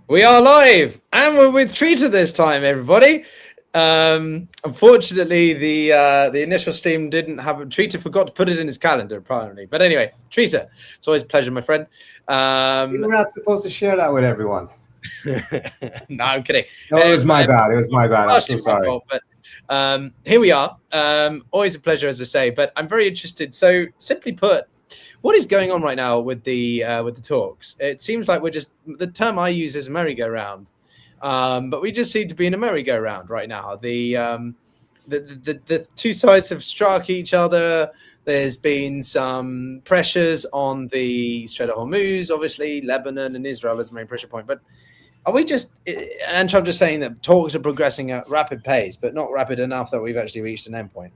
We are live, and we're with Trita this time, everybody. Unfortunately, the initial stream didn't have Trita forgot to put it in his calendar, apparently. But anyway, Trita, it's always a pleasure, my friend. We're not supposed to share that with everyone. No, I'm kidding. No, it was my bad. It was my bad. I'm so sorry. Fault, but here we are. Always a pleasure, as I say. But I'm very interested. So, simply put, what is going on right now with the talks? It seems like we're just, the term I use is merry-go-round, but we just seem to be in a merry-go-round right now. The two sides have struck each other. There's been some pressures on the Strait of Hormuz, obviously Lebanon and Israel is the main pressure point. But are we just, and Trump just saying that talks are progressing at rapid pace, but not rapid enough that we've actually reached an endpoint?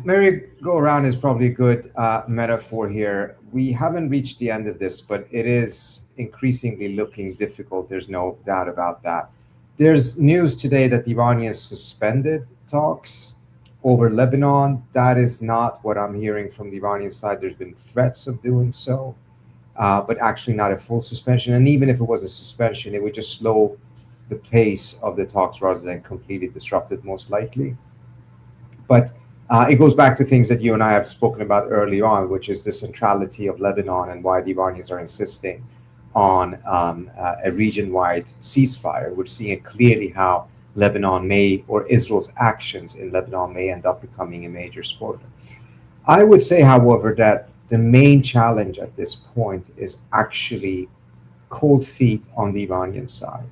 Merry-go-round is probably a good metaphor here. We haven't reached the end of this, but it is increasingly looking difficult. There's no doubt about that. There's news today that the Iranians suspended talks over Lebanon. That is not what I'm hearing from the Iranian side. There's been threats of doing so, but actually not a full suspension. And even if it was a suspension, it would just slow the pace of the talks rather than completely disrupt it, most likely. But it goes back to things that you and I have spoken about earlier on, which is the centrality of Lebanon and why the Iranians are insisting on a region-wide ceasefire. We're seeing clearly how Lebanon may, or Israel's actions in Lebanon may end up becoming a major spoiler. I would say, however, that the main challenge at this point is actually cold feet on the Iranian side,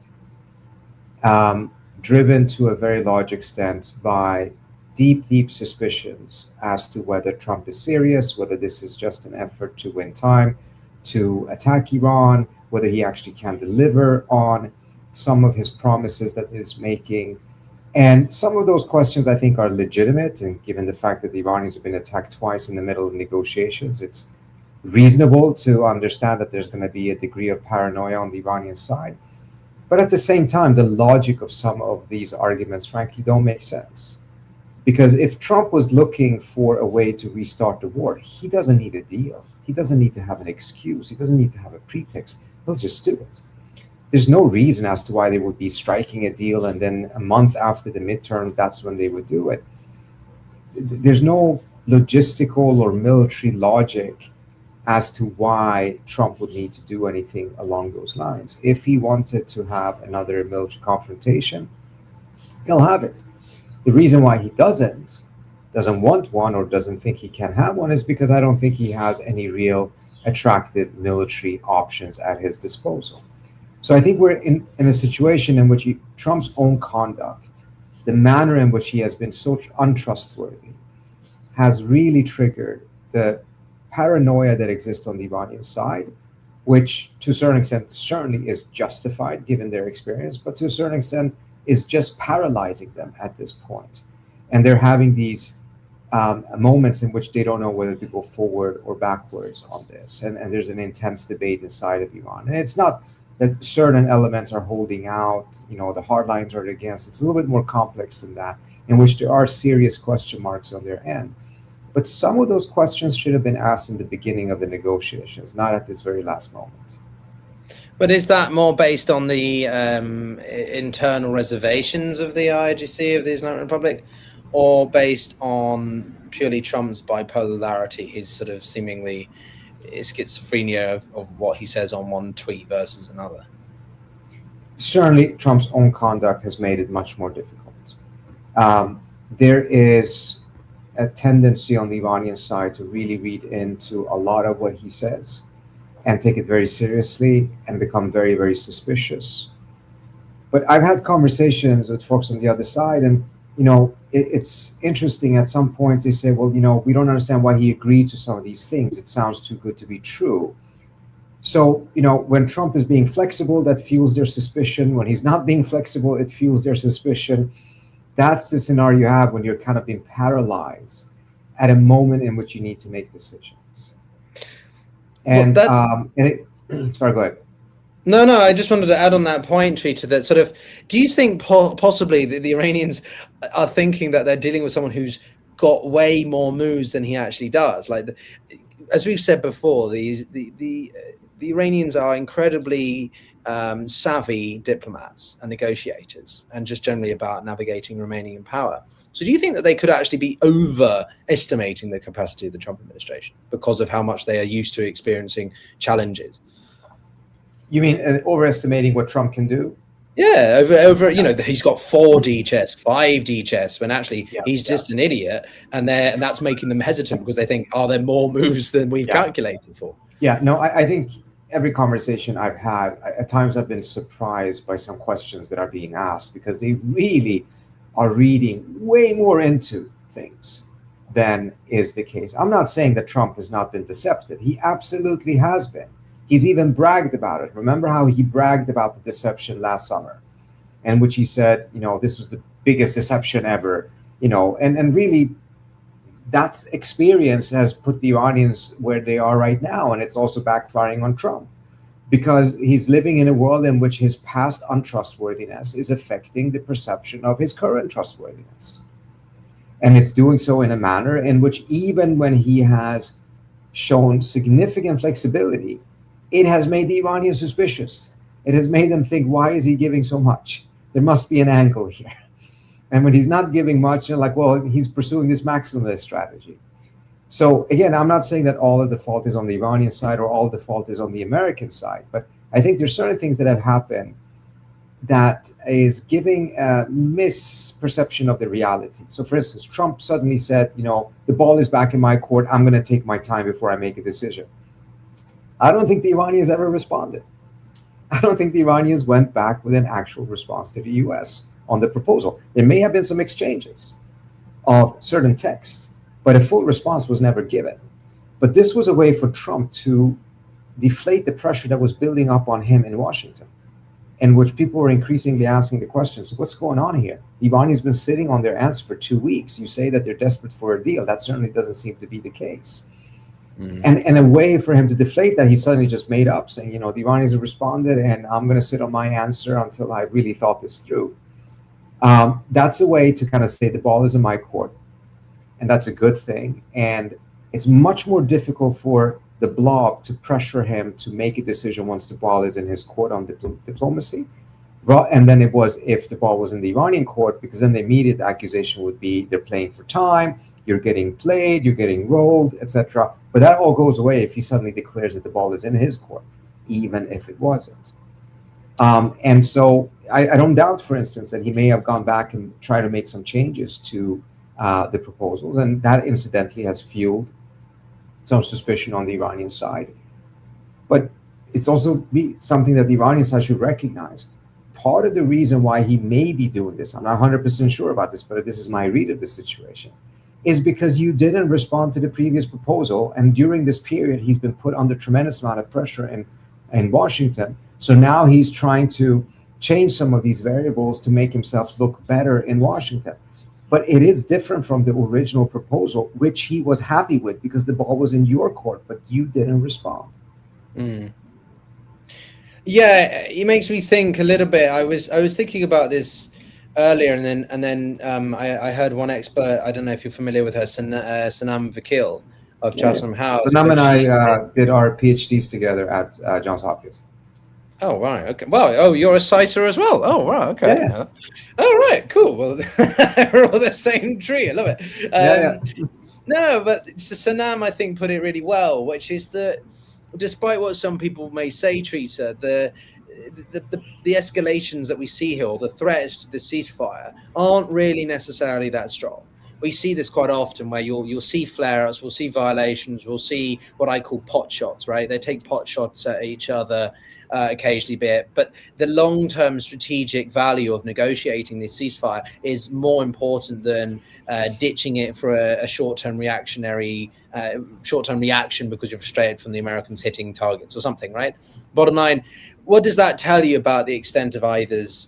driven to a very large extent by deep suspicions as to whether Trump is serious, whether this is just an effort to win time, to attack Iran, whether he actually can deliver on some of his promises that he's making. And some of those questions I think are legitimate, and given the fact that the Iranians have been attacked twice in the middle of negotiations, it's reasonable to understand that there's going to be a degree of paranoia on the Iranian side. But at the same time, the logic of some of these arguments, frankly, don't make sense. Because if Trump was looking for a way to restart the war, he doesn't need a deal. He doesn't need to have an excuse. He doesn't need to have a pretext. He'll just do it. There's no reason as to why they would be striking a deal and then a month after the midterms, that's when they would do it. There's no logistical or military logic as to why Trump would need to do anything along those lines. If he wanted to have another military confrontation, he'll have it. The reason why he doesn't want one or doesn't think he can have one is because I don't think he has any real attractive military options at his disposal. So I think we're in a situation in which Trump's own conduct, the manner in which he has been so untrustworthy, has really triggered the paranoia that exists on the Iranian side, which to a certain extent certainly is justified given their experience, but to a certain extent is just paralyzing them at this point. And they're having these moments in which they don't know whether to go forward or backwards on this. And there's an intense debate inside of Iran. And it's not that certain elements are holding out, the hardliners are against. It's a little bit more complex than that, in which there are serious question marks on their end. But some of those questions should have been asked in the beginning of the negotiations, not at this very last moment. But is that more based on the internal reservations of the IRGC, of the Islamic Republic, or based on purely Trump's bipolarity, his sort of seemingly schizophrenia of what he says on one tweet versus another? Certainly, Trump's own conduct has made it much more difficult. There is a tendency on the Iranian side to really read into a lot of what he says and take it very seriously and become very suspicious. But I've had conversations with folks on the other side, and it's interesting. At some point they say, well, we don't understand why he agreed to some of these things. It sounds too good to be true. So, when Trump is being flexible, that fuels their suspicion. When he's not being flexible, it fuels their suspicion. That's the scenario you have when you're kind of being paralyzed at a moment in which you need to make decisions. And, sorry, go ahead. No, I just wanted to add on that point, Trita, that sort of, do you think possibly the Iranians are thinking that they're dealing with someone who's got way more moves than he actually does? Like, as we've said before, the the Iranians are incredibly savvy diplomats and negotiators, and just generally about navigating remaining in power. So do you think that they could actually be overestimating the capacity of the Trump administration because of how much they are used to experiencing challenges? You mean overestimating what Trump can do? Yeah, over he's got 4D chess, 5D chess, when actually he's just an idiot, and that's making them hesitant because they think, are there more moves than we've calculated for? Yeah, no, I think every conversation I've had, at times I've been surprised by some questions that are being asked, because they really are reading way more into things than is the case. I'm not saying that Trump has not been deceptive. He absolutely has been. He's even bragged about it. Remember how he bragged about the deception last summer, in which he said, this was the biggest deception ever, and really that experience has put the Iranians where they are right now. And it's also backfiring on Trump, because he's living in a world in which his past untrustworthiness is affecting the perception of his current trustworthiness. And it's doing so in a manner in which, even when he has shown significant flexibility, it has made the Iranians suspicious. It has made them think, why is he giving so much? There must be an angle here. And when he's not giving much, you're like, well, he's pursuing this maximalist strategy. So again, I'm not saying that all of the fault is on the Iranian side or all of the fault is on the American side, but I think there's certain things that have happened that is giving a misperception of the reality. So for instance, Trump suddenly said, the ball is back in my court. I'm going to take my time before I make a decision. I don't think the Iranians ever responded. I don't think the Iranians went back with an actual response to the US on the proposal. There may have been some exchanges of certain texts, but a full response was never given. But this was a way for Trump to deflate the pressure that was building up on him in Washington, in which people were increasingly asking the questions, what's going on here? The Iranians been sitting on their answer for 2 weeks. You say that they're desperate for a deal. That certainly doesn't seem to be the case. And a way for him to deflate that, he suddenly just made up, saying, the Iranians have responded and I'm going to sit on my answer until I really thought this through. That's a way to kind of say the ball is in my court. And that's a good thing. And it's much more difficult for the blob to pressure him to make a decision once the ball is in his court on diplomacy. And then it was if the ball was in the Iranian court, because then the immediate accusation would be they're playing for time, you're getting played, you're getting rolled, etc. But that all goes away if he suddenly declares that the ball is in his court, even if it wasn't. And so I don't doubt, for instance, that he may have gone back and tried to make some changes to the proposals. And that incidentally has fueled some suspicion on the Iranian side. But it's also something that the Iranian side should recognize. Part of the reason why he may be doing this, I'm not 100% sure about this, but this is my read of the situation, is because you didn't respond to the previous proposal. And during this period, he's been put under tremendous amount of pressure in Washington. So now he's trying to change some of these variables to make himself look better in Washington. But it is different from the original proposal, which he was happy with because the ball was in your court, but you didn't respond. Yeah, it makes me think a little bit. I was thinking about this earlier, and then I heard one expert. I don't know if you're familiar with her, Sanam Vakil of Chatham House. Sanam and I did our PhDs together at Johns Hopkins. Oh, right. Okay. Well, you're a CISA as well. Oh, wow. Okay. Yeah. Oh, right. Cool. Well, we're all the same tree. I love it. No, but Sanam, I think, put it really well, which is that despite what some people may say, Trita, the escalations that we see here, or the threats to the ceasefire, aren't really necessarily that strong. We see this quite often where you'll see flare-ups, we'll see violations, we'll see what I call pot shots, right? They take pot shots at each other occasionally but the long-term strategic value of negotiating this ceasefire is more important than ditching it for a short-term reaction because you're frustrated from the Americans hitting targets or something, right? Bottom line, what does that tell you about the extent of either's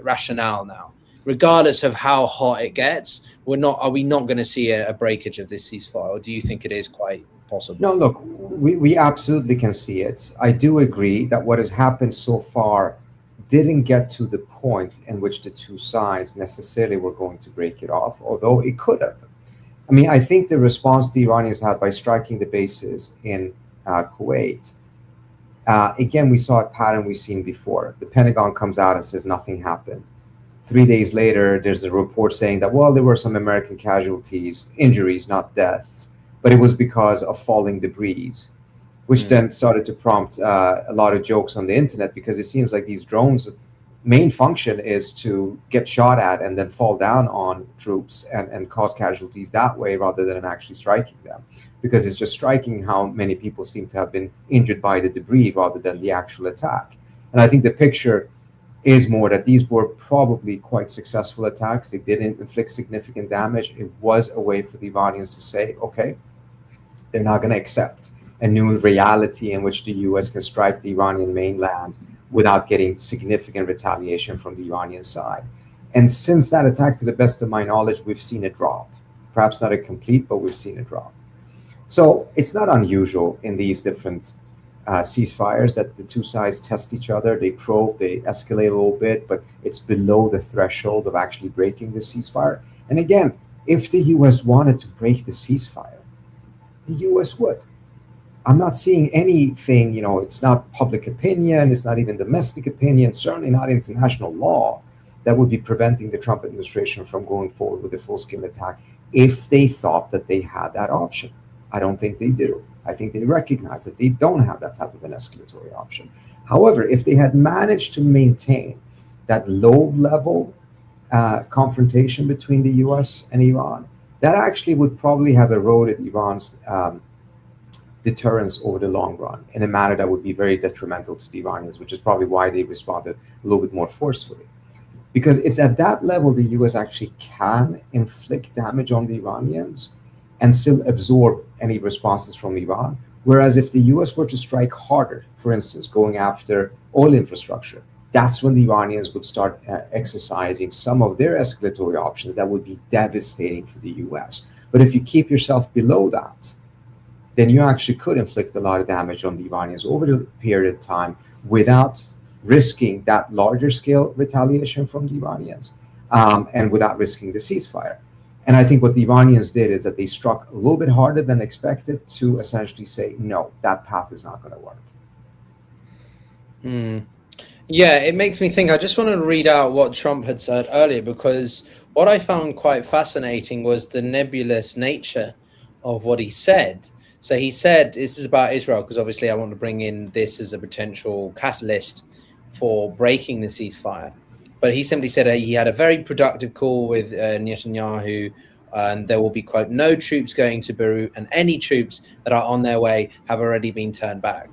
rationale now? Regardless of how hot it gets, are we not going to see a breakage of this ceasefire, or do you think it is quite possible? No, look, we absolutely can see it. I do agree that what has happened so far didn't get to the point in which the two sides necessarily were going to break it off, although it could have. I mean, I think the response the Iranians had by striking the bases in Kuwait. Again, we saw a pattern we've seen before. The Pentagon comes out and says nothing happened. 3 days later, there's a report saying that, well, there were some American casualties, injuries, not deaths, but it was because of falling debris, which then started to prompt a lot of jokes on the internet, because it seems like these drones' main function is to get shot at and then fall down on troops and cause casualties that way, rather than actually striking them, because it's just striking how many people seem to have been injured by the debris rather than the actual attack. And I think the picture is more that these were probably quite successful attacks. They didn't inflict significant damage. It was a way for the Iranians to say, okay, they're not going to accept a new reality in which the US can strike the Iranian mainland without getting significant retaliation from the Iranian side. And since that attack, to the best of my knowledge, we've seen a drop. Perhaps not a complete, but we've seen a drop. So it's not unusual in these different ceasefires that the two sides test each other, they probe, they escalate a little bit, but it's below the threshold of actually breaking the ceasefire. And again, if the US wanted to break the ceasefire, the US would. I'm not seeing anything, it's not public opinion, it's not even domestic opinion, certainly not international law, that would be preventing the Trump administration from going forward with a full-scale attack if they thought that they had that option. I don't think they do. I think they recognize that they don't have that type of an escalatory option. However, if they had managed to maintain that low-level confrontation between the US and Iran, that actually would probably have eroded Iran's deterrence over the long run in a manner that would be very detrimental to the Iranians, which is probably why they responded a little bit more forcefully. Because it's at that level the US actually can inflict damage on the Iranians and still absorb any responses from Iran. Whereas if the US were to strike harder, for instance, going after oil infrastructure, that's when the Iranians would start exercising some of their escalatory options that would be devastating for the US. But if you keep yourself below that, then you actually could inflict a lot of damage on the Iranians over the period of time without risking that larger scale retaliation from the Iranians, and without risking the ceasefire. And I think what the Iranians did is that they struck a little bit harder than expected to essentially say, no, that path is not going to work. Yeah, it makes me think. I just want to read out what Trump had said earlier, because what I found quite fascinating was the nebulous nature of what he said. So he said, this is about Israel, because obviously I want to bring in this as a potential catalyst for breaking the ceasefire. But he simply said he had a very productive call with Netanyahu, and there will be, quote, no troops going to Beirut, and any troops that are on their way have already been turned back,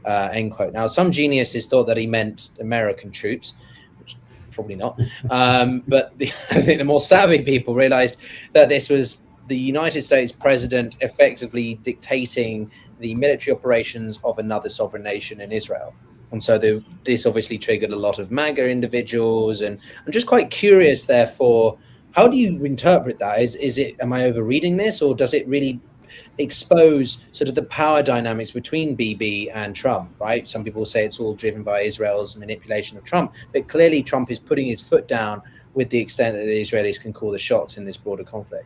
end quote. Now, some geniuses thought that he meant American troops, which probably not. But I think the more savvy people realized that this was the United States president effectively dictating the military operations of another sovereign nation in Israel. And so this obviously triggered a lot of MAGA individuals. And I'm just quite curious, therefore, how do you interpret that? Is it, am I overreading this, or does it really expose sort of the power dynamics between Bibi and Trump, right? Some people say it's all driven by Israel's manipulation of Trump, but clearly Trump is putting his foot down with the extent that the Israelis can call the shots in this broader conflict.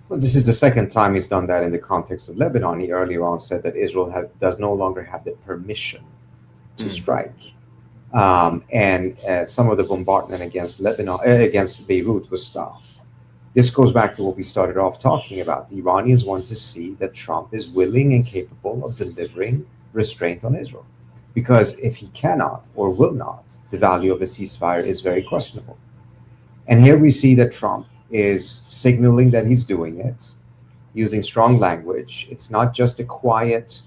Well, this is the second time he's done that in the context of Lebanon. He earlier on said that Israel does no longer have the permission to strike. And some of the bombardment against Lebanon, against Beirut, was stopped. This goes back to what we started off talking about. The Iranians want to see that Trump is willing and capable of delivering restraint on Israel. Because if he cannot or will not, the value of a ceasefire is very questionable. And here we see that Trump is signaling that he's doing it, using strong language. It's not just a quiet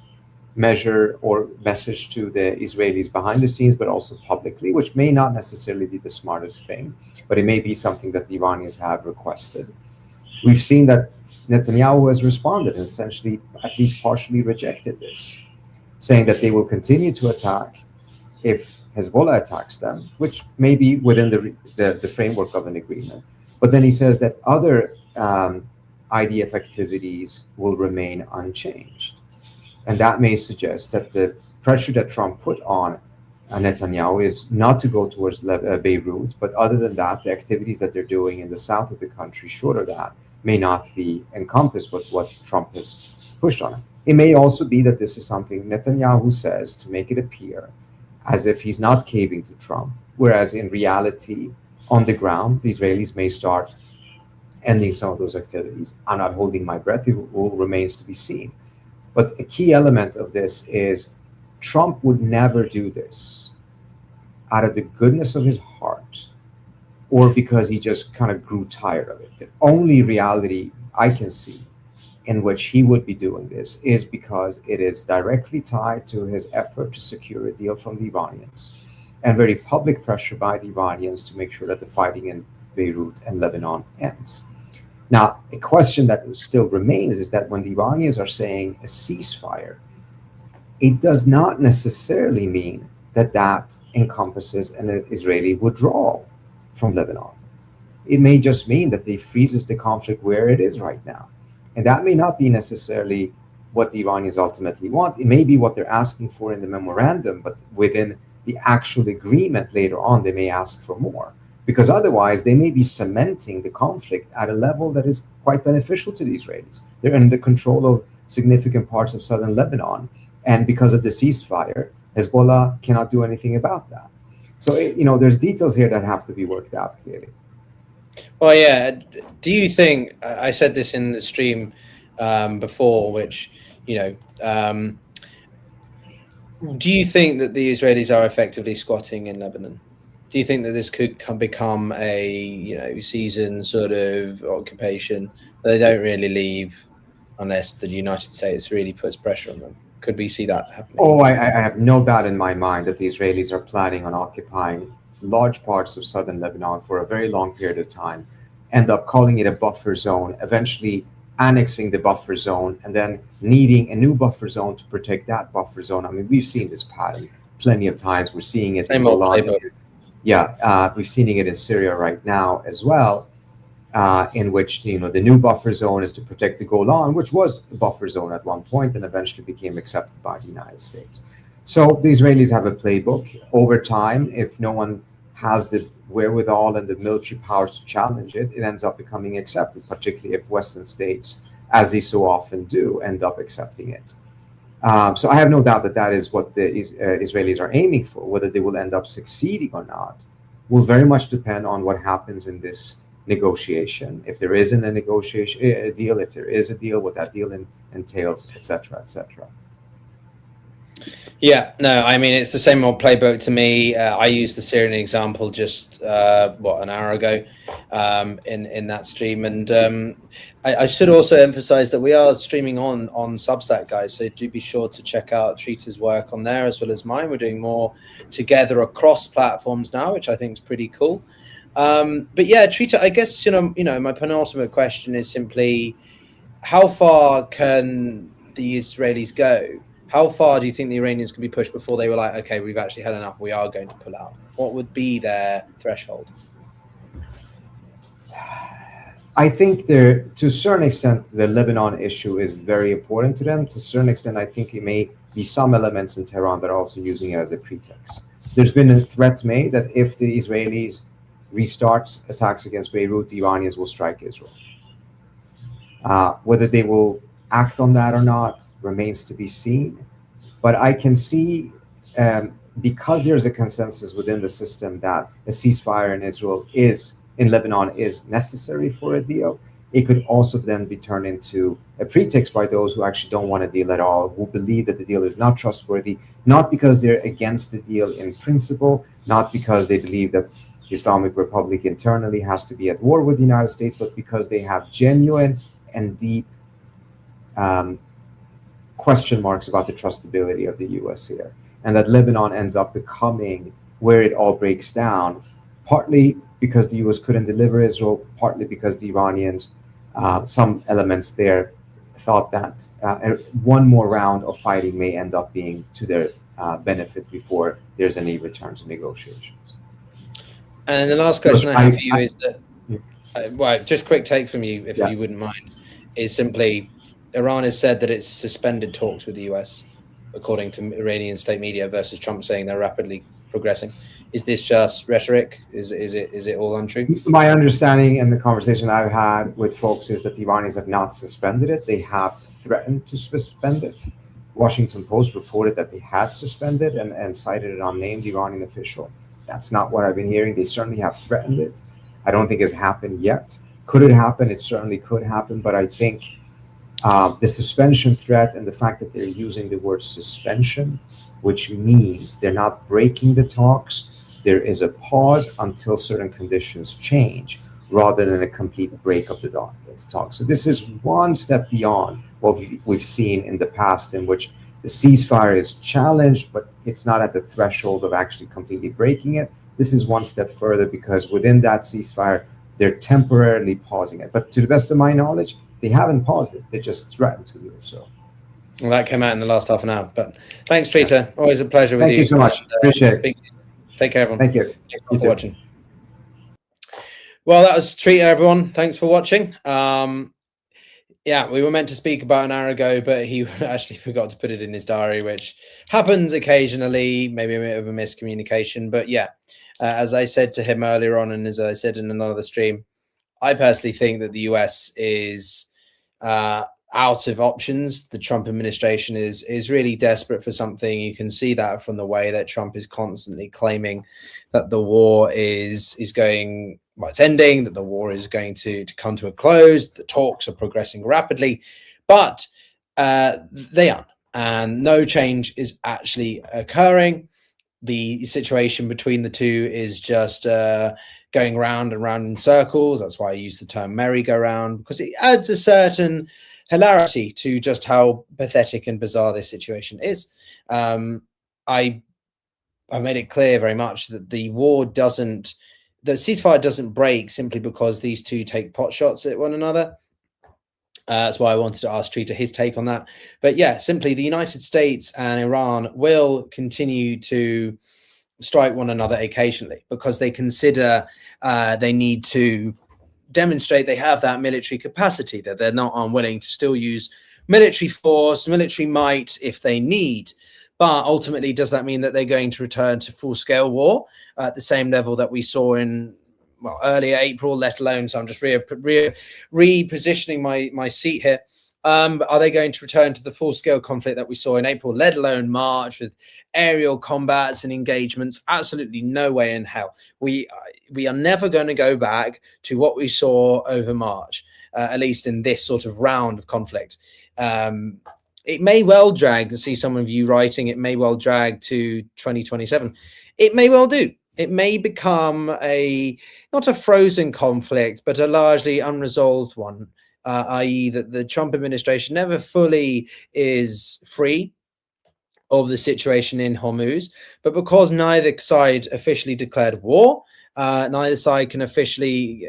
measure or message to the Israelis behind the scenes, but also publicly, which may not necessarily be the smartest thing, but it may be something that the Iranians have requested. We've seen that Netanyahu has responded and essentially at least partially rejected this, saying that they will continue to attack if Hezbollah attacks them, which may be within the framework of an agreement. But then he says that other IDF activities will remain unchanged. And that may suggest that the pressure that Trump put on Netanyahu is not to go towards Beirut, but other than that, the activities that they're doing in the south of the country, short of that, may not be encompassed with what Trump has pushed on him. It may also be that this is something Netanyahu says to make it appear as if he's not caving to Trump, whereas in reality, on the ground, the Israelis may start ending some of those activities. I'm not holding my breath, it all remains to be seen. But a key element of this is Trump would never do this out of the goodness of his heart or because he just kind of grew tired of it. The only reality I can see in which he would be doing this is because it is directly tied to his effort to secure a deal from the Iranians and very public pressure by the Iranians to make sure that the fighting in Beirut and Lebanon ends. Now, a question that still remains is that when the Iranians are saying a ceasefire, it does not necessarily mean that that encompasses an Israeli withdrawal from Lebanon. It may just mean that they freezes the conflict where it is right now. And that may not be necessarily what the Iranians ultimately want. It may be what they're asking for in the memorandum, but within the actual agreement later on, they may ask for more. Because otherwise, they may be cementing the conflict at a level that is quite beneficial to the Israelis. They're under control of significant parts of southern Lebanon. And because of the ceasefire, Hezbollah cannot do anything about that. So, there's details here that have to be worked out clearly. Well, yeah. Do you think, I said this in the stream before, which, do you think that the Israelis are effectively squatting in Lebanon? Do you think that this could become a, season sort of occupation that they don't really leave unless the United States really puts pressure on them? Could we see that happening? Oh, I have no doubt in my mind that the Israelis are planning on occupying large parts of southern Lebanon for a very long period of time, end up calling it a buffer zone, eventually annexing the buffer zone, and then needing a new buffer zone to protect that buffer zone. I mean, we've seen this pattern plenty of times. We're seeing it in Golan. Yeah, we're seeing it in Syria right now as well, in which the new buffer zone is to protect the Golan, which was a buffer zone at one point and eventually became accepted by the United States. So the Israelis have a playbook. Over time, if no one has the wherewithal and the military powers to challenge it, it ends up becoming accepted, particularly if Western states, as they so often do, end up accepting it. So I have no doubt that that is what the Israelis are aiming for. Whether they will end up succeeding or not will very much depend on what happens in this negotiation. If there isn't a negotiation, a deal, if there is a deal, what that deal entails, etc., etc. Yeah, no, I mean, it's the same old playbook to me. I used the Syrian example just, an hour ago in that stream. And I should also emphasize that we are streaming on Substack, guys. So do be sure to check out Trita's work on there as well as mine. We're doing more together across platforms now, which I think is pretty cool. But yeah, Trita, I guess, my penultimate question is simply, how far can the Israelis go? How far do you think the Iranians can be pushed before they were like, okay, we've actually had enough, we are going to pull out? What would be their threshold? I think to a certain extent, the Lebanon issue is very important to them. To a certain extent, I think it may be some elements in Tehran that are also using it as a pretext. There's been a threat made that if the Israelis restart attacks against Beirut, the Iranians will strike Israel. Whether they will act on that or not remains to be seen. But I can see, because there's a consensus within the system that a ceasefire in Lebanon is necessary for a deal, it could also then be turned into a pretext by those who actually don't want a deal at all, who believe that the deal is not trustworthy, not because they're against the deal in principle, not because they believe that the Islamic Republic internally has to be at war with the United States, but because they have genuine and deep question marks about the trustability of the US here, and that Lebanon ends up becoming where it all breaks down, partly because the US couldn't deliver Israel, partly because the Iranians, some elements there, thought that one more round of fighting may end up being to their benefit before there's any return to negotiations. And the last question I have for you is that, just quick take from you, if you wouldn't mind, is simply, Iran has said that it's suspended talks with the US, according to Iranian state media, versus Trump saying they're rapidly progressing. Is this just rhetoric? Is it all untrue? My understanding and the conversation I've had with folks is that the Iranians have not suspended it. They have threatened to suspend it. Washington Post reported that they had suspended and cited an unnamed Iranian official. That's not what I've been hearing. They certainly have threatened it. I don't think it's happened yet. Could it happen? It certainly could happen. But I think the suspension threat and the fact that they're using the word suspension, which means they're not breaking the talks, there is a pause until certain conditions change, rather than a complete break of the talks. So this is one step beyond what we've seen in the past, in which the ceasefire is challenged, but it's not at the threshold of actually completely breaking it. This is one step further, because within that ceasefire, they're temporarily pausing it. But to the best of my knowledge, they haven't paused it. They just threatened to do so. Well, that came out in the last half an hour. But thanks, Trita. Always a pleasure with you. Thank you so much. Appreciate it. Take care, everyone. Thank you. Thanks for watching. Well, that was Trita, everyone. Thanks for watching. Yeah, we were meant to speak about an hour ago, but he actually forgot to put it in his diary, which happens occasionally, maybe a bit of a miscommunication. But yeah, as I said to him earlier on, and as I said in another stream, I personally think that the US is out of options. The Trump administration is really desperate for something. You can see that from the way that Trump is constantly claiming that the war is going, well, it's ending, that the war is going to come to a close. The talks are progressing rapidly, but they aren't, and no change is actually occurring. The situation between the two is just going round and round in circles. That's why I use the term merry-go-round, because it adds a certain hilarity to just how pathetic and bizarre this situation is. I made it clear very much that the ceasefire doesn't break simply because these two take pot shots at one another. That's why I wanted to ask Trita his take on that. But yeah, simply the United States and Iran will continue to strike one another occasionally, because they consider they need to demonstrate they have that military capacity, that they're not unwilling to still use military force, military might if they need. But ultimately, does that mean that they're going to return to full-scale war at the same level that we saw in, well, earlier April, let alone, so I'm just repositioning my seat here. Are they going to return to the full-scale conflict that we saw in April, let alone March, with aerial combats and engagements? Absolutely no way in hell. We are never going to go back to what we saw over March, at least in this sort of round of conflict. It may well drag, to see some of you writing, it may well drag to 2027. It may well do. It may become not a frozen conflict, but a largely unresolved one, i.e. that the Trump administration never fully is free of the situation in Hormuz, but because neither side officially declared war, neither side can officially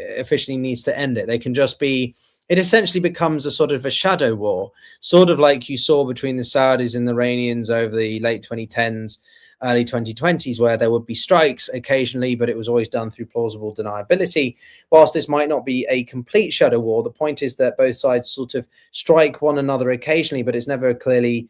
needs to end it. They can just be, it essentially becomes a sort of a shadow war, sort of like you saw between the Saudis and the Iranians over the late 2010s, early 2020s, where there would be strikes occasionally, but it was always done through plausible deniability. Whilst this might not be a complete shadow war, the point is that both sides sort of strike one another occasionally, but it's never clearly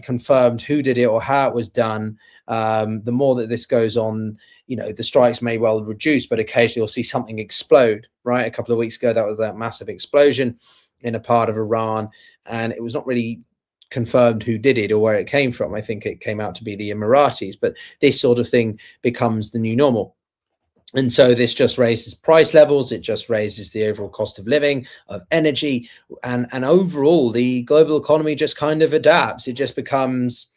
confirmed who did it or how it was done. The more that this goes on, the strikes may well reduce, but occasionally you'll see something explode, right? A couple of weeks ago, that was that massive explosion in a part of Iran, and it was not really confirmed who did it or where it came from. I think it came out to be the Emiratis, but this sort of thing becomes the new normal. And so this just raises price levels. It just raises the overall cost of living, of energy, and overall the global economy just kind of adapts. It just becomes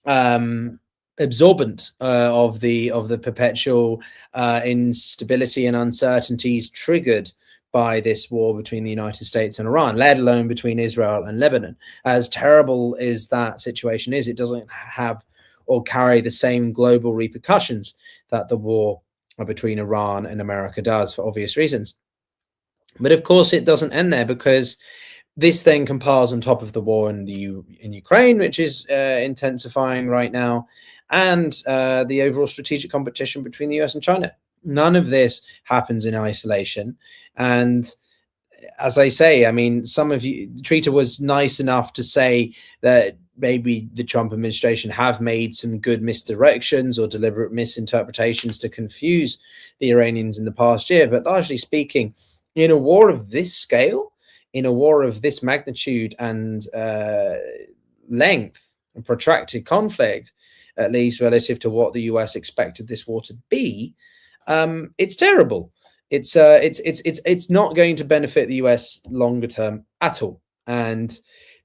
absorbent of the perpetual instability and uncertainties triggered by this war between the United States and Iran, let alone between Israel and Lebanon. As terrible as that situation is, it doesn't have or carry the same global repercussions that the war between Iran and America does, for obvious reasons. But of course, it doesn't end there, because this then compiles on top of the war in Ukraine, which is intensifying right now, and the overall strategic competition between the US and China. None of this happens in isolation. And as I say, I mean, some of you, Trita was nice enough to say that maybe the Trump administration have made some good misdirections or deliberate misinterpretations to confuse the Iranians in the past year. But largely speaking, in a war of this scale, in a war of this magnitude and length and protracted conflict, at least relative to what the US expected this war to be, it's terrible. It's not going to benefit the US longer term at all. And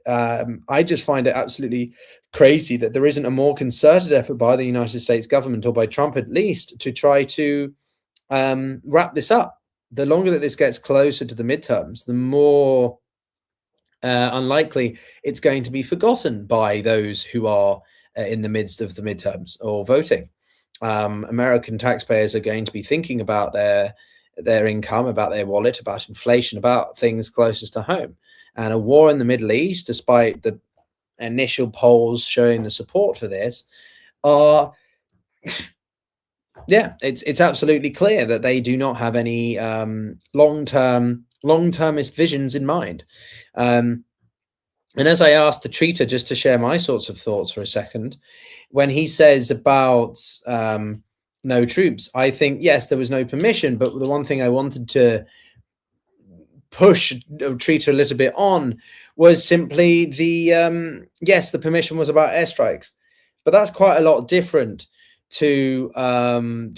I just find it absolutely crazy that there isn't a more concerted effort by the United States government, or by Trump at least, to try to wrap this up. The longer that this gets closer to the midterms, the more unlikely it's going to be forgotten by those who are in the midst of the midterms or voting. American taxpayers are going to be thinking about their income, about their wallet, about inflation, about things closest to home. And a war in the Middle East, despite the initial polls showing the support for this, are yeah, it's absolutely clear that they do not have any long-termist visions in mind. And as I asked the Trita, just to share my sorts of thoughts for a second, when he says about no troops, I think, yes, there was no permission, but the one thing I wanted to push Trita a little bit on was simply the yes, the permission was about airstrikes, but that's quite a lot different to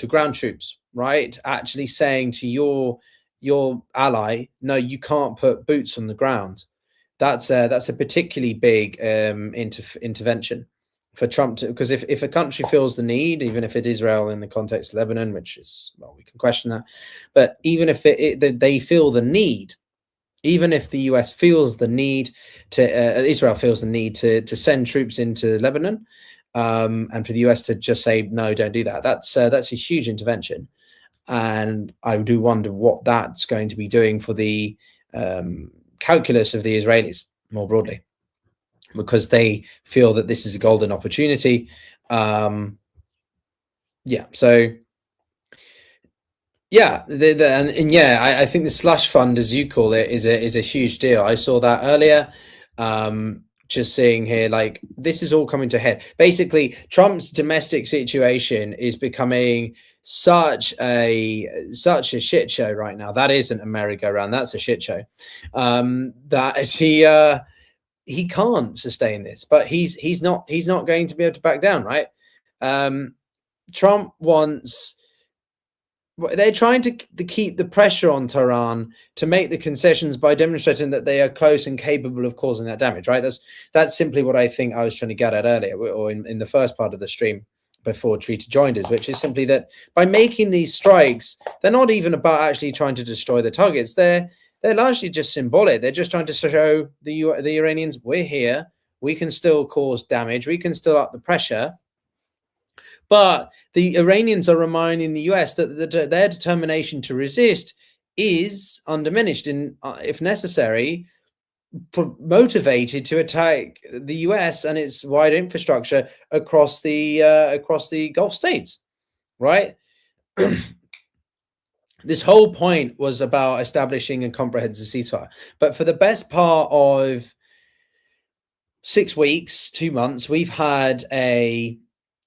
ground troops, right? Actually saying to your ally, no, you can't put boots on the ground. That's a particularly big intervention for Trump to, because if a country feels the need, even if it Israel in the context of Lebanon, which is, well, we can question that, but even if they feel the need, even if the US feels the need to, Israel feels the need to send troops into Lebanon, and for the US to just say, no, don't do that, that's a huge intervention. And I do wonder what that's going to be doing for the calculus of the Israelis more broadly, because they feel that this is a golden opportunity. Yeah, so yeah, and yeah, I think the slush fund, as you call it, is a huge deal. I saw that earlier. Just seeing here, like, this is all coming to a head. Basically, Trump's domestic situation is becoming such a shit show right now. That isn't a merry-go-round, that's a shit show. That he can't sustain this, but he's not going to be able to back down, right? Trump wants, they're trying to keep the pressure on Tehran to make the concessions by demonstrating that they are close and capable of causing that damage, right? That's simply what I think I was trying to get at earlier, or in the first part of the stream before Trita joined us, which is simply that by making these strikes, they're not even about actually trying to destroy the targets. They're largely just symbolic. They're just trying to show the Iranians, we're here, we can still cause damage, we can still up the pressure. But the Iranians are reminding the US that their determination to resist is undiminished, and if necessary, motivated to attack the US and its wide infrastructure across the Gulf states, right? This whole point was about establishing a comprehensive ceasefire, but for the best part of 6 weeks, 2 months, we've had a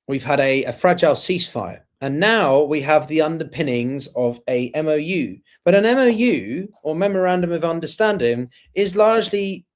fragile ceasefire, and now we have the underpinnings of a MOU. But an MOU, or memorandum of understanding, is largely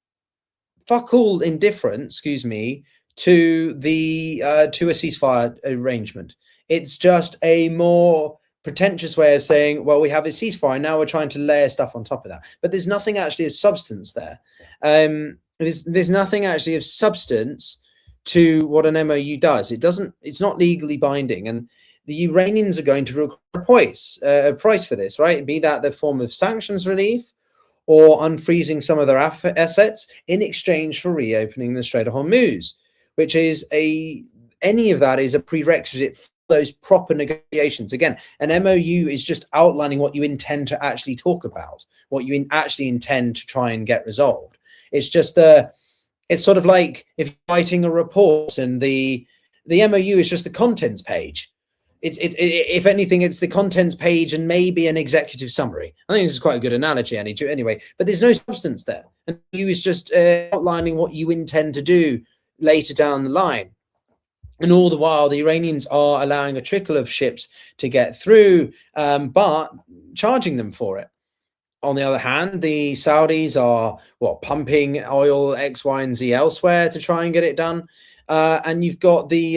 fuck all indifferent, excuse me, to a ceasefire arrangement. It's just a more pretentious way of saying, well, we have a ceasefire, now we're trying to layer stuff on top of that. But there's nothing actually of substance there. There's nothing actually of substance to what an MOU does. It's not legally binding, and the Iranians are going to require a price for this, right? Be that the form of sanctions relief or unfreezing some of their assets in exchange for reopening the Strait of Hormuz, which is any of that is a prerequisite for those proper negotiations. Again, an MOU is just outlining what you intend to actually talk about, what you actually intend to try and get resolved. It's just it's sort of like if you're writing a report and the MOU is just the contents page. If anything, it's the contents page and maybe an executive summary. I think this is quite a good analogy, anyway. But there's no substance there. And MOU is just outlining what you intend to do later down the line. And all the while, the Iranians are allowing a trickle of ships to get through, but charging them for it. On the other hand, the Saudis are pumping oil X, Y, and Z elsewhere to try and get it done. And you've got the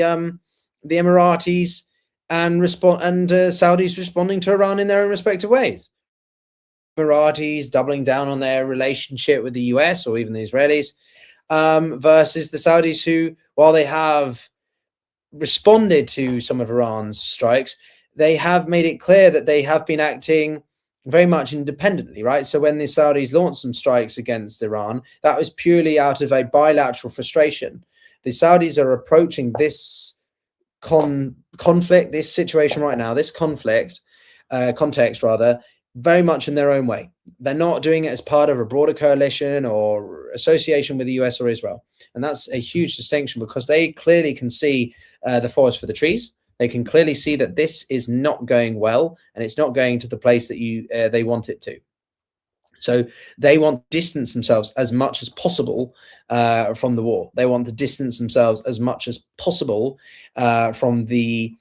Emiratis and Saudis responding to Iran in their own respective ways. Emiratis doubling down on their relationship with the US or even the Israelis, versus the Saudis, who, while they have responded to some of Iran's strikes, they have made it clear that they have been acting very much independently, right? So when the Saudis launched some strikes against Iran, that was purely out of a bilateral frustration. The Saudis are approaching this conflict, this situation right now, this context rather, very much in their own way. They're not doing it as part of a broader coalition or association with the US or Israel. And that's a huge distinction, because they clearly can see the forest for the trees. They can clearly see that this is not going well, and it's not going to the place that they want it to. So they want to distance themselves as much as possible from the war. They want to distance themselves as much as possible from the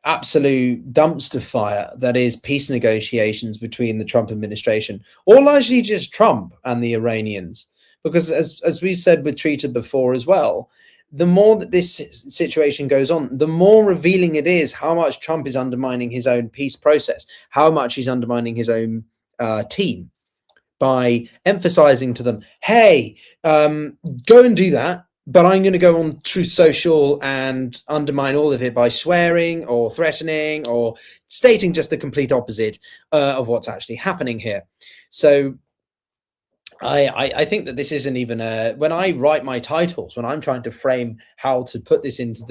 absolute dumpster fire that is peace negotiations between the Trump administration, or largely just Trump and the Iranians. Because as we've said with Trita before as well, the more that this situation goes on, the more revealing it is how much Trump is undermining his own peace process, how much he's undermining his own team by emphasizing to them, hey, go and do that, but I'm going to go on Truth Social and undermine all of it by swearing or threatening or stating just the complete opposite of what's actually happening here. So I think that this isn't even when I write my titles, when I'm trying to frame how to put this into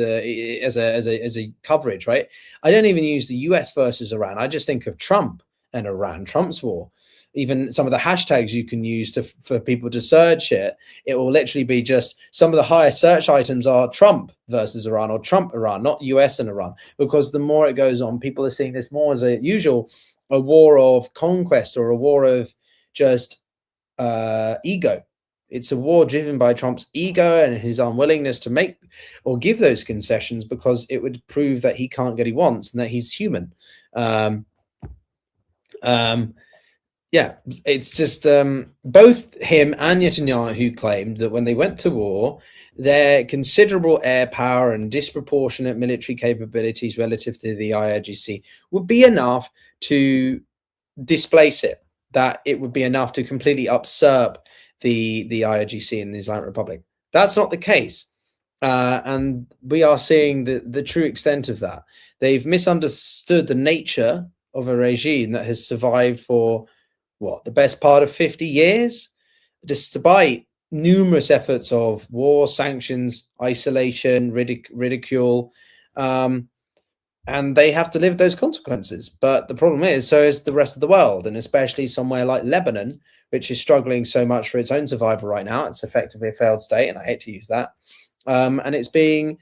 as a coverage, right? I don't even use the US versus Iran. I just think of Trump and Iran, Trump's war. Even some of the hashtags you can use for people to search it, it will literally be just some of the highest search items are Trump versus Iran or Trump Iran, not US and Iran, because the more it goes on, people are seeing this more as a war of conquest or a war of just ego. It's a war driven by Trump's ego and his unwillingness to make or give those concessions, because it would prove that he can't get what he wants and that he's human. Yeah, it's just both him and Netanyahu claimed that when they went to war, their considerable air power and disproportionate military capabilities relative to the IRGC would be enough to displace it, that it would be enough to completely usurp the IRGC in the Islamic Republic. That's not the case. And we are seeing the true extent of that. They've misunderstood the nature of a regime that has survived for the best part of 50 years, despite numerous efforts of war, sanctions, isolation, ridicule, and they have to live with those consequences. But the problem is, so is the rest of the world, and especially somewhere like Lebanon, which is struggling so much for its own survival right now. It's effectively a failed state, and I hate to use that. And it's being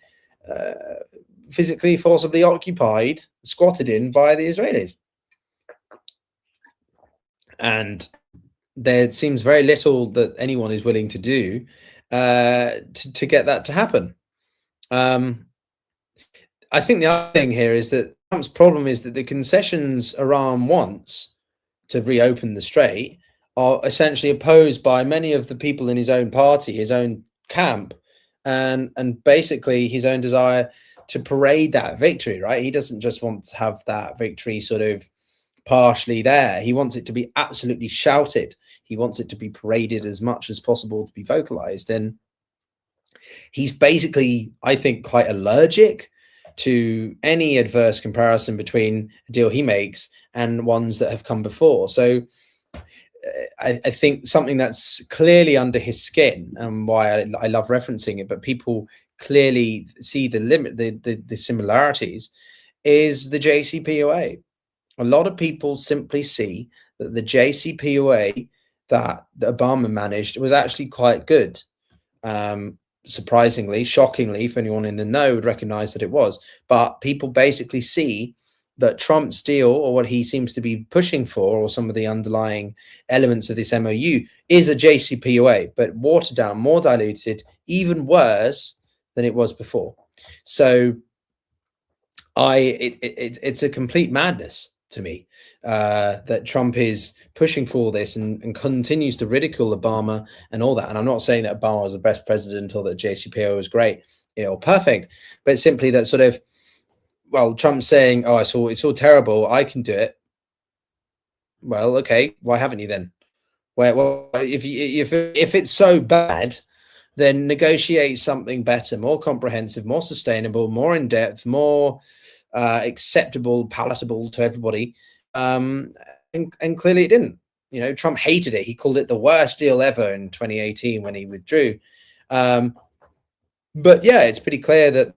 physically, forcibly occupied, squatted in by the Israelis. And there seems very little that anyone is willing to do to get that to happen. I think the other thing here is that Trump's problem is that the concessions Iran wants to reopen the strait are essentially opposed by many of the people in his own party, his own camp, and basically his own desire to parade that victory, right? He doesn't just want to have that victory sort of partially there. He wants it to be absolutely shouted. He wants it to be paraded as much as possible, to be vocalized. And he's basically, I think, quite allergic to any adverse comparison between a deal he makes and ones that have come before. So I think something that's clearly under his skin, and why I love referencing it, but people clearly see the similarities, is the JCPOA. A lot of people simply see that the JCPOA that Obama managed was actually quite good. Surprisingly, shockingly, if anyone in the know would recognize that it was. But people basically see that Trump's deal, or what he seems to be pushing for, or some of the underlying elements of this MOU, is a JCPOA, but watered down, more diluted, even worse than it was before. So it's a complete madness to me that Trump is pushing for all this and continues to ridicule Obama and all that. And I'm not saying that Obama was the best president or that JCPOA was great or perfect, but it's simply that sort of, well, Trump's saying, "Oh, it's all terrible. I can do it." Well, okay, why haven't you then? Well, if it's so bad, then negotiate something better, more comprehensive, more sustainable, more in depth, more acceptable, palatable to everybody. And clearly it didn't. You know, Trump hated it. He called it the worst deal ever in 2018 when he withdrew. But yeah, it's pretty clear that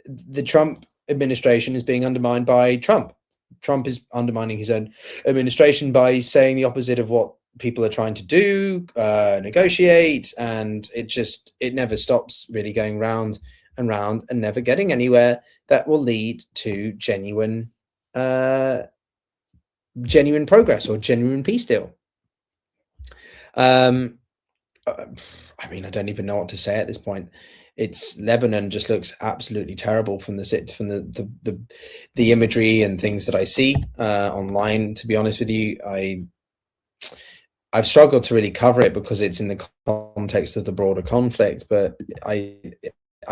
the Trump administration is being undermined by Trump. Trump is undermining his own administration by saying the opposite of what people are trying to do, negotiate, and it never stops really going round and round and never getting anywhere that will lead to genuine progress or genuine peace deal. I mean, I don't even know what to say at this point. It's Lebanon just looks absolutely terrible from the imagery and things that I see online. To be honest with you, I've struggled to really cover it because it's in the context of the broader conflict. But I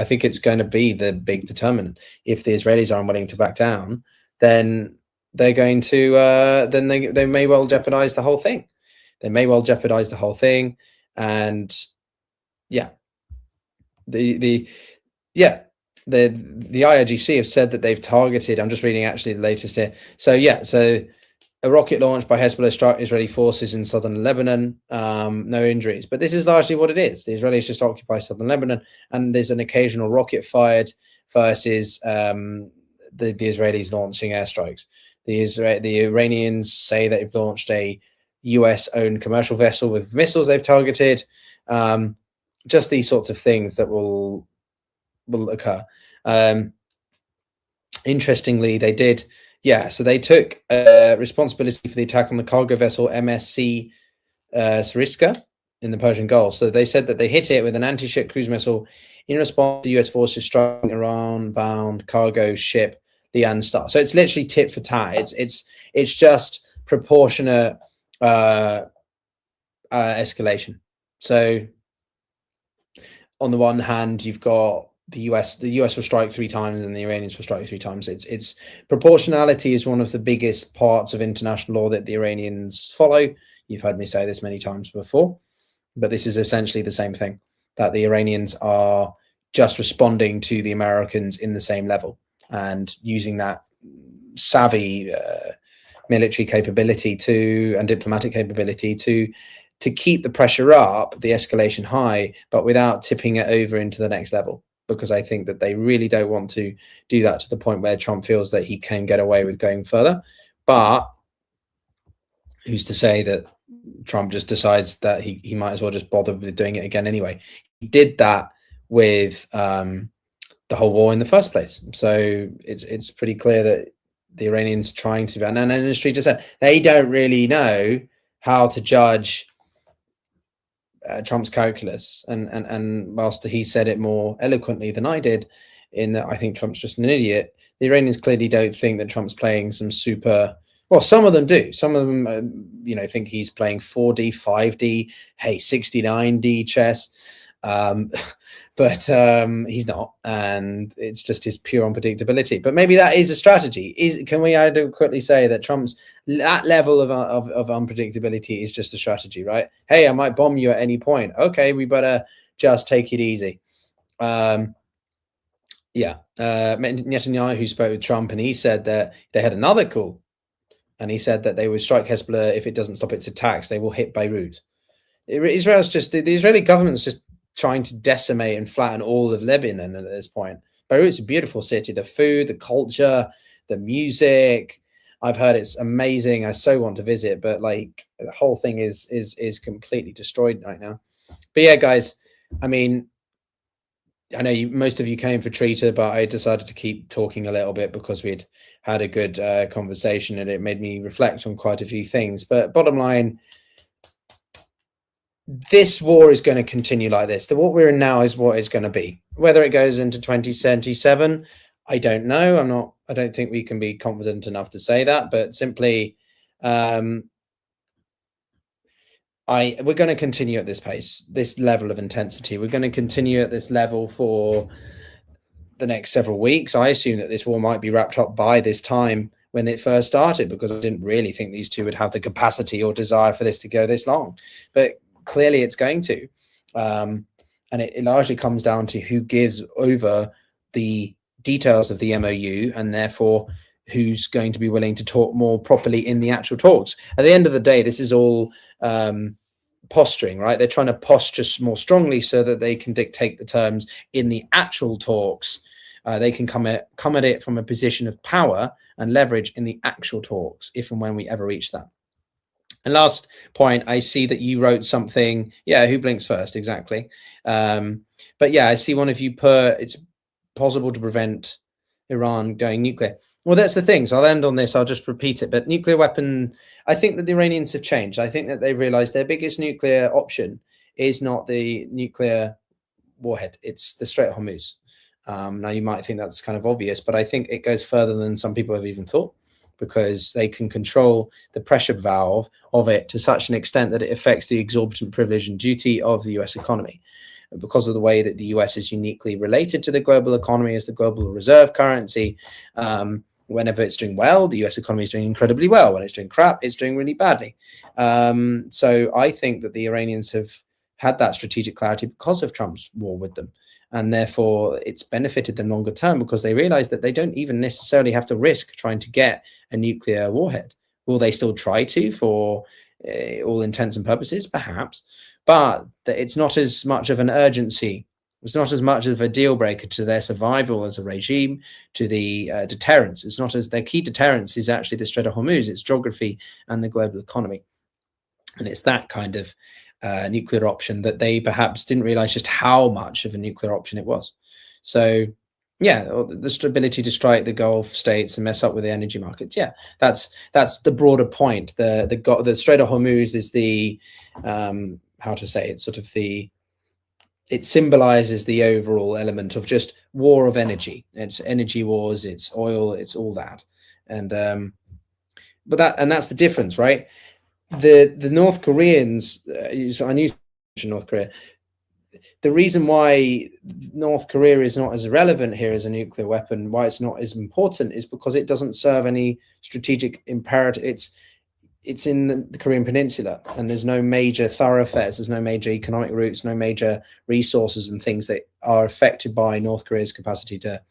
think it's going to be the big determinant. If the Israelis aren't willing to back down, then they're going to then they may well jeopardize the whole thing. They may well jeopardize the whole thing, and yeah. The IRGC have said that they've targeted. I'm just reading actually the latest here. So yeah, so a rocket launched by Hezbollah struck Israeli forces in southern Lebanon. No injuries, but this is largely what it is. The Israelis just occupy southern Lebanon, and there's an occasional rocket fired versus the Israelis launching airstrikes. The Iranians say that they've launched a US-owned commercial vessel with missiles they've targeted. Just these sorts of things that will occur. Interestingly, they did, so they took responsibility for the attack on the cargo vessel MSC Sariska in the Persian Gulf. So they said that they hit it with an anti-ship cruise missile in response to US forces striking Iran-bound cargo ship Lian Star. So it's literally tit for tat. It's just proportionate escalation. So on the one hand, you've got the US will strike 3 times and the Iranians will strike 3 times. It's proportionality is one of the biggest parts of international law that the Iranians follow. You've heard me say this many times before, but this is essentially the same thing, that the Iranians are just responding to the Americans in the same level and using that savvy military capability and diplomatic capability to keep the pressure up, the escalation high, but without tipping it over into the next level. Because I think that they really don't want to do that to the point where Trump feels that he can get away with going further. But who's to say that Trump just decides that he might as well just bother with doing it again anyway? He did that with the whole war in the first place. So it's pretty clear that the Iranians trying to, and the industry just said they don't really know how to judge Trump's calculus, and whilst he said it more eloquently than I did, in that I think Trump's just an idiot, the Iranians clearly don't think that Trump's playing some super. Well, some of them do. Some of them, think he's playing 4D, 5D, 69D chess, but he's not, and it's just his pure unpredictability. But maybe that is a strategy. Can we adequately say that Trump's that level of unpredictability is just a strategy, right? Hey, I might bomb you at any point. Okay, we better just take it easy. Netanyahu spoke with Trump, and he said that they had another call, and he said that they would strike Hezbollah if it doesn't stop its attacks. They will hit Beirut. Israel's just the Israeli government's just trying to decimate and flatten all of Lebanon at this point. Beirut's a beautiful city. The food, the culture, the music. I've heard it's amazing. I so want to visit, but like the whole thing is completely destroyed right now. But yeah, guys, I mean, I know most of you came for Trita, but I decided to keep talking a little bit because we'd had a good conversation and it made me reflect on quite a few things. But bottom line, this war is going to continue like this. What we're in now is what it's going to be. Whether it goes into 2077, I don't know. I don't think we can be confident enough to say that, but simply, we're going to continue at this pace, this level of intensity. We're going to continue at this level for the next several weeks. I assume that this war might be wrapped up by this time when it first started, because I didn't really think these two would have the capacity or desire for this to go this long. But clearly it's going to. And it largely comes down to who gives over the details of the MOU, and therefore who's going to be willing to talk more properly in the actual talks. At the end of the day, this is all posturing, right? They're trying to posture more strongly so that they can dictate the terms in the actual talks. They can come at it from a position of power and leverage in the actual talks, if and when we ever reach that. And last point, I see that you wrote something. Yeah, who blinks first? Exactly. But yeah, I see one of you put, it's possible to prevent Iran going nuclear. Well, that's the thing. So I'll end on this. I'll just repeat it. But nuclear weapon, I think that the Iranians have changed. I think that they realized their biggest nuclear option is not the nuclear warhead. It's the Strait of Hormuz. Now, you might think that's kind of obvious, but I think it goes further than some people have even thought, because they can control the pressure valve of it to such an extent that it affects the exorbitant privilege and duty of the US economy. And because of the way that the US is uniquely related to the global economy as the global reserve currency, whenever it's doing well, the US economy is doing incredibly well. When it's doing crap, it's doing really badly. So I think that the Iranians have had that strategic clarity because of Trump's war with them. And therefore, it's benefited them longer term, because they realize that they don't even necessarily have to risk trying to get a nuclear warhead. Will they still try to, for all intents and purposes? Perhaps. But it's not as much of an urgency. It's not as much of a deal breaker to their survival as a regime, to the deterrence. It's not as their key deterrence is actually the Strait of Hormuz, its geography and the global economy. And it's that kind of nuclear option that they perhaps didn't realize just how much of a nuclear option it was. So, yeah, the ability to strike the Gulf states and mess up with the energy markets. Yeah, that's the broader point. The Strait of Hormuz is the how to say it, sort of it symbolizes the overall element of just war of energy. It's energy wars, it's oil, it's all that. And that's the difference, right? The North Koreans, I knew North Korea. The reason why North Korea is not as relevant here as a nuclear weapon, why it's not as important, is because it doesn't serve any strategic imperative. It's in the Korean Peninsula, and there's no major thoroughfares, there's no major economic routes, no major resources and things that are affected by North Korea's capacity to.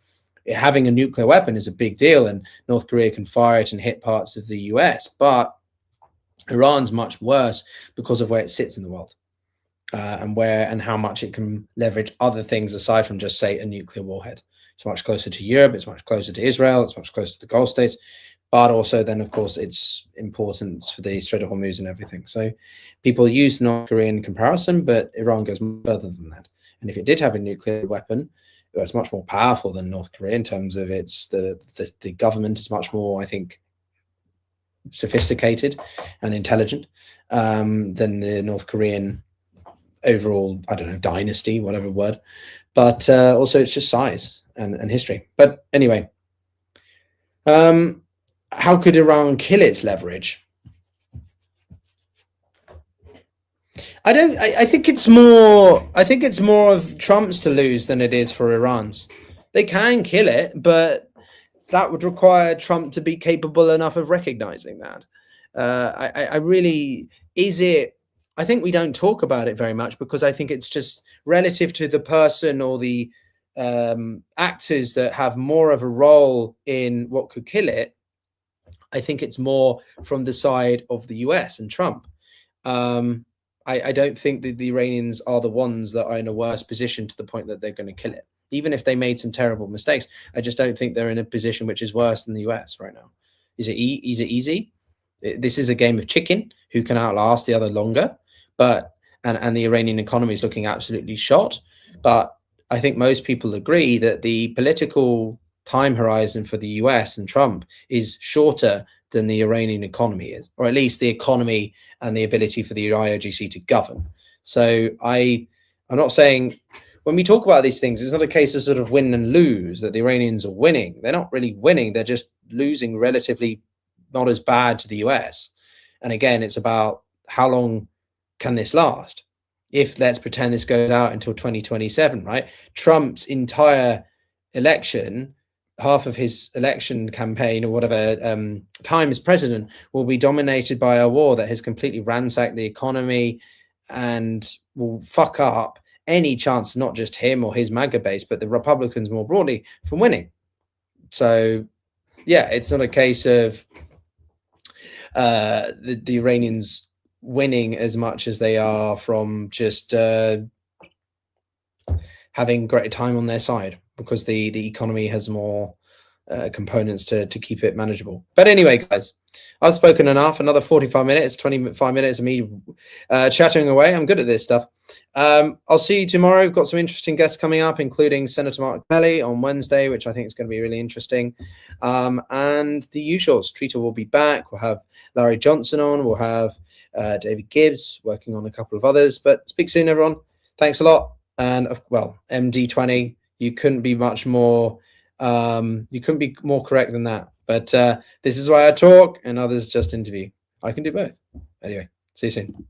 Having a nuclear weapon is a big deal, and North Korea can fire it and hit parts of the US, but Iran's much worse because of where it sits in the world, and how much it can leverage other things aside from just, say, a nuclear warhead. It's much closer to Europe, it's much closer to Israel, it's much closer to the Gulf states, but also then, of course, its importance for the Strait of Hormuz and everything. So people use North Korea in comparison, but Iran goes further than that. And if it did have a nuclear weapon, it's much more powerful than North Korea in terms of the government is much more, I think, sophisticated and intelligent than the North Korean overall, I don't know, dynasty, whatever word. But also it's just size and history. But anyway, how could Iran kill its leverage? I think it's more of Trump's to lose than it is for Iran's. They can kill it, but that would require Trump to be capable enough of recognizing that. I think we don't talk about it very much, because I think it's just relative to the person or the actors that have more of a role in what could kill it. I think it's more from the side of the US and Trump. I don't think that the Iranians are the ones that are in a worse position to the point that they're going to kill it. Even if they made some terrible mistakes, I just don't think they're in a position which is worse than the US right now. Is it easy? This is a game of chicken. Who can outlast the other longer? And the Iranian economy is looking absolutely shot. But I think most people agree that the political time horizon for the US and Trump is shorter than the Iranian economy is, or at least the economy and the ability for the IRGC to govern. So I'm not saying, when we talk about these things, it's not a case of sort of win and lose, that the Iranians are winning. They're not really winning. They're just losing relatively not as bad to the US. And again, it's about how long can this last? If, let's pretend this goes out until 2027, right? Trump's entire election, half of his election campaign or whatever time as president, will be dominated by a war that has completely ransacked the economy and will fuck up any chance, not just him or his MAGA base, but the Republicans more broadly, from winning. So yeah, it's not a case of the Iranians winning as much as they are from just having greater time on their side, because the economy has more components to keep it manageable. But anyway, guys, I've spoken enough. Another 45 minutes, 25 minutes of me chattering away. I'm good at this stuff. I'll see you tomorrow. We've got some interesting guests coming up, including Senator Mark Kelly on Wednesday, which I think is going to be really interesting. And the usuals. Trita will be back. We'll have Larry Johnson on. We'll have David Gibbs working on a couple of others. But speak soon, everyone. Thanks a lot. And well, MD20, you couldn't be much more. You couldn't be more correct than that. But this is why I talk and others just interview. I can do both. Anyway, see you soon.